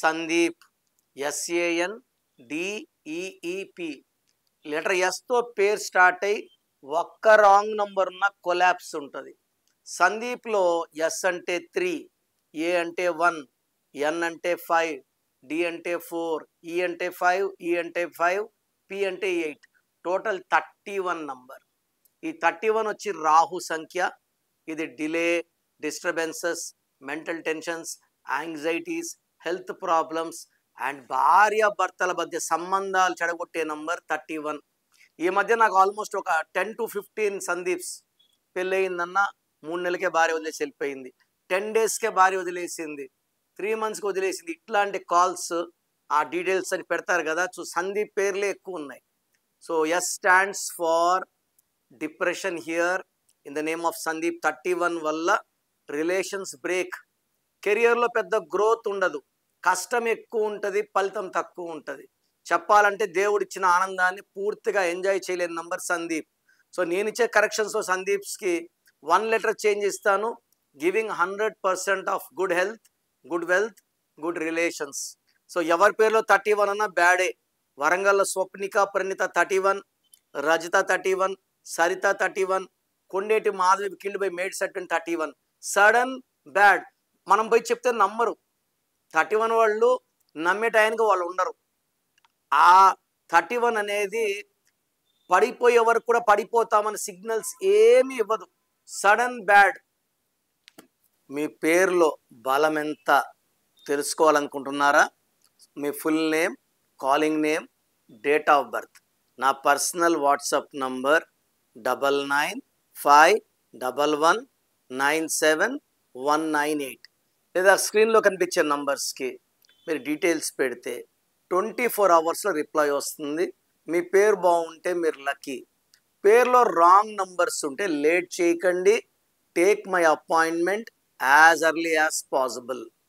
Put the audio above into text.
Sandeep, SANDEEP. Letter ఎస్తో పేరు start అయ్యి ఒక్క రాంగ్ నంబర్ ఉన్న కొలాప్స్ ఉంటుంది. సందీప్లో ఎస్ అంటే 3, ఏ అంటే 1, ఎన్ అంటే 5, డి అంటే 4, ఈ అంటే 5, ఈ అంటే 5, పి అంటే 8, టోటల్ 31 నంబర్. ఈ 31 వచ్చి రాహు సంఖ్య. ఇది delay, disturbances, mental tensions, anxieties, health problems and భార్యాభర్తల మధ్య సంబంధాలు చెడగొట్టే నంబర్ 31. ఈ మధ్య నాకు ఆల్మోస్ట్ ఒక 10 to 15 సందీప్స్ పెళ్ళయిందన్న 3 నెలలకే భార్య వదిలేసి వెళ్ళిపోయింది, 10 daysకే భార్య వదిలేసింది, 3 monthsకి వదిలేసింది. ఇట్లాంటి కాల్స్ ఆ డీటెయిల్స్ అని పెడతారు కదా. సో సందీప్ పేర్లే ఎక్కువ ఉన్నాయి. So yes stands far depression here in the name of Sandeep. 31 వల్ల రిలేషన్స్ బ్రేక్, కెరియర్లో పెద్ద గ్రోత్ ఉండదు, కష్టం ఎక్కువ ఉంటుంది, ఫలితం తక్కువ ఉంటుంది. చెప్పాలంటే దేవుడిచ్చిన ఆనందాన్ని పూర్తిగా ఎంజాయ్ చేయలేని నంబర్ సందీప్. సో నేను ఇచ్చే కరెక్షన్స్లో సందీప్స్కి 1 letter చేంజ్ ఇస్తాను, giving 100% of good health, good wealth, good relations. So ఎవరి పేరులో 31 అన్నా బ్యాడే. వరంగల్లో Swapnika Pranitha 31, Rajitha 31, Saritha 31, Kondeti Madhavi killed by made certain 31. Sudden bad. మనం పోయి చెప్తే నమ్మరు. 31 వాళ్ళు నమ్మే టైంకి వాళ్ళు ఉండరు. ఆ 31 అనేది పడిపోయే వరకు కూడా పడిపోతామని సిగ్నల్స్ ఏమీ ఇవ్వదు. Sudden bad. మీ పేరులో బలం ఎంత తెలుసుకోవాలనుకుంటున్నారా? మీ full name, calling name, date of birth, నా పర్సనల్ వాట్సాప్ నంబర్ 9951119798 లేదా స్క్రీన్లో కనిపించే నంబర్స్కి మీరు డీటెయిల్స్ పెడితే 24 hours రిప్లై వస్తుంది. మీ పేరు బాగుంటే మీరు లక్కీ. పేరులో రాంగ్ నంబర్స్ ఉంటే లేట్ చేయకండి. Take my appointment as early as possible.